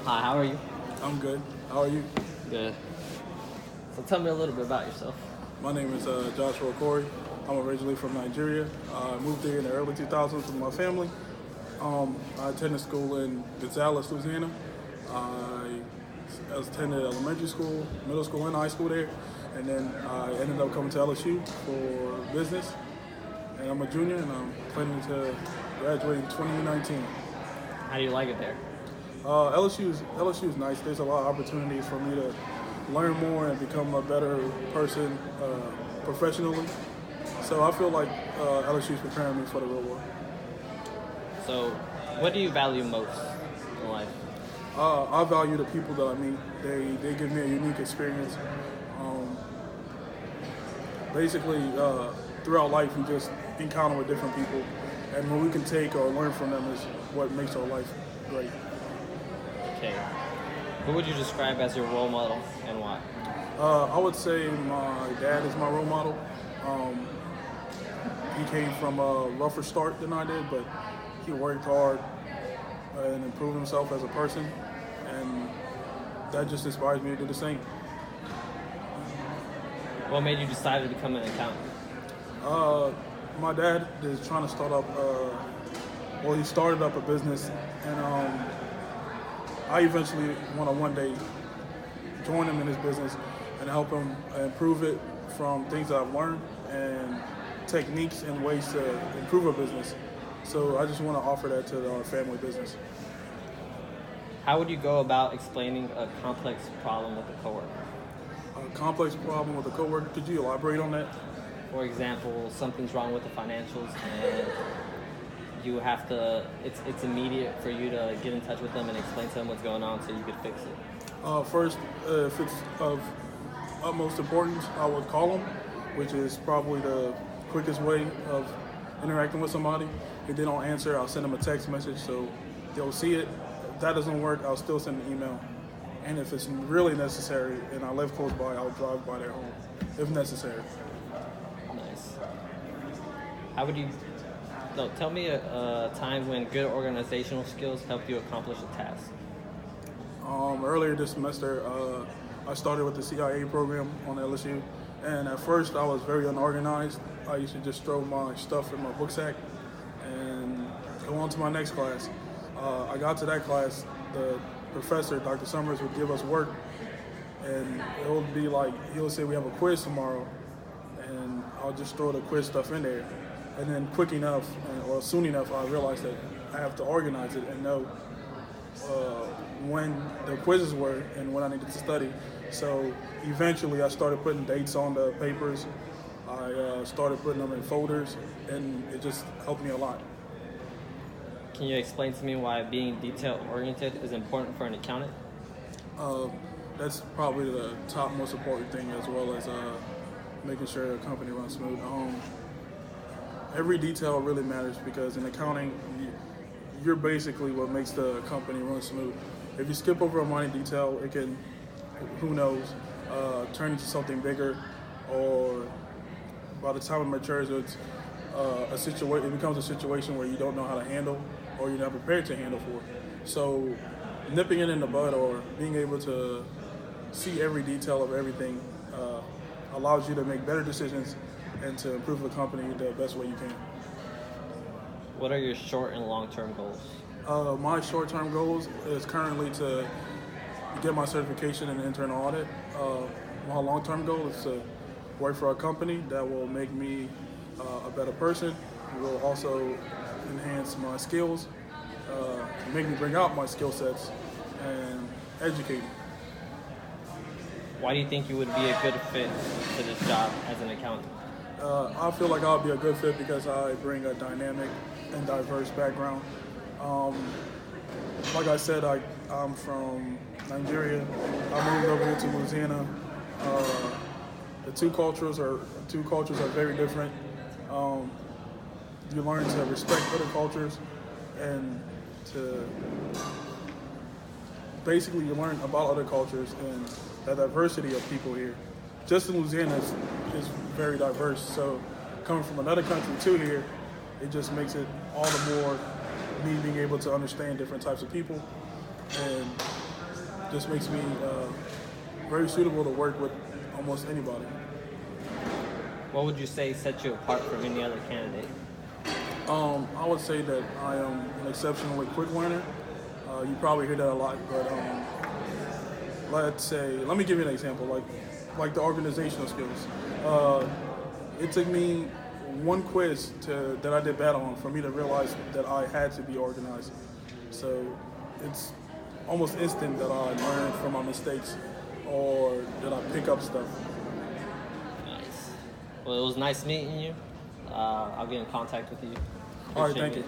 Hi, how are you? I'm good. How are you? Good. So tell me a little bit about yourself. My name is Joshua Corey. I'm originally from Nigeria. I moved here in the early 2000s with my family. I attended school in Gonzales, Louisiana. I attended elementary school, middle school, and high school there. And then I ended up coming to LSU for business. And I'm a junior, and I'm planning to graduate in 2019. How do you like it there? LSU is nice. There's a lot of opportunities for me to learn more and become a better person professionally. So I feel like LSU is preparing me for the real world. So, what do you value most in life? I value the people that I meet. They give me a unique experience. Basically, throughout life, we just encounter with different people, and what we can take or learn from them is what makes our life great. Okay. Who would you describe as your role model and why? I would say my dad is my role model. He came from a rougher start than I did, but he worked hard and improved himself as a person, and that just inspires me to do the same. What made you decide to become an accountant? My dad is trying to start up, he started up a business, and I eventually want to one day join him in his business and help him improve it from things that I've learned and techniques and ways to improve a business. So I just want to offer that to our family business. How would you go about explaining a complex problem with a coworker? A complex problem with a coworker, could you elaborate on that? For example, something's wrong with the financials and you have to, it's immediate for you to get in touch with them and explain to them what's going on so you could fix it. First, if it's of utmost importance, I would call them, which is probably the quickest way of interacting with somebody. If they don't answer, I'll send them a text message so they'll see it. If that doesn't work, I'll still send an email. And if it's really necessary and I live close by, I'll drive by their home if necessary. Nice. How would you, tell me a time when good organizational skills helped you accomplish a task. Earlier this semester, I started with the CIA program on LSU. And at first, I was very unorganized. I used to just throw my stuff in my book sack and go on to my next class. I got to that class, the professor, Dr. Summers, would give us work, and it would be like, he'll say we have a quiz tomorrow, and I'll just throw the quiz stuff in there. And then quick enough, or soon enough, I realized that I have to organize it and know when the quizzes were and when I needed to study. So eventually I started putting dates on the papers. I started putting them in folders, and it just helped me a lot. Can you explain to me why being detail-oriented is important for an accountant? That's probably the top most important thing, as well as making sure the company runs smooth. Every detail really matters because in accounting, you're basically what makes the company run smooth. If you skip over a minor detail, it can, who knows, turn into something bigger, or by the time it matures, it's it becomes a situation where you don't know how to handle or you're not prepared to handle for. So nipping it in the bud or being able to see every detail of everything allows you to make better decisions and to improve the company the best way you can. What are your short and long-term goals? My short-term goals is currently to get my certification in internal audit. My long-term goal is to work for a company that will make me a better person. It will also enhance my skills, make me bring out my skill sets, and educate me. Why do you think you would be a good fit for this job as an accountant? I feel like I'll be a good fit because I bring a dynamic and diverse background. Like I said, I'm from Nigeria. I moved over here to Louisiana. The two cultures are very different. You learn to respect other cultures, and you learn about other cultures and the diversity of people here. Just in Louisiana is very diverse. So coming from another country to here, it just makes it all the more me being able to understand different types of people and just makes me very suitable to work with almost anybody. What would you say sets you apart from any other candidate? I would say that I am an exceptionally quick learner. You probably hear that a lot, but let me give you an example, like the organizational skills. It took me one quiz that I did bad on for me to realize that I had to be organized. So it's almost instant that I learn from my mistakes or that I pick up stuff. Well, it was nice meeting you. I'll get in contact with you. All right, Appreciate thank it. you.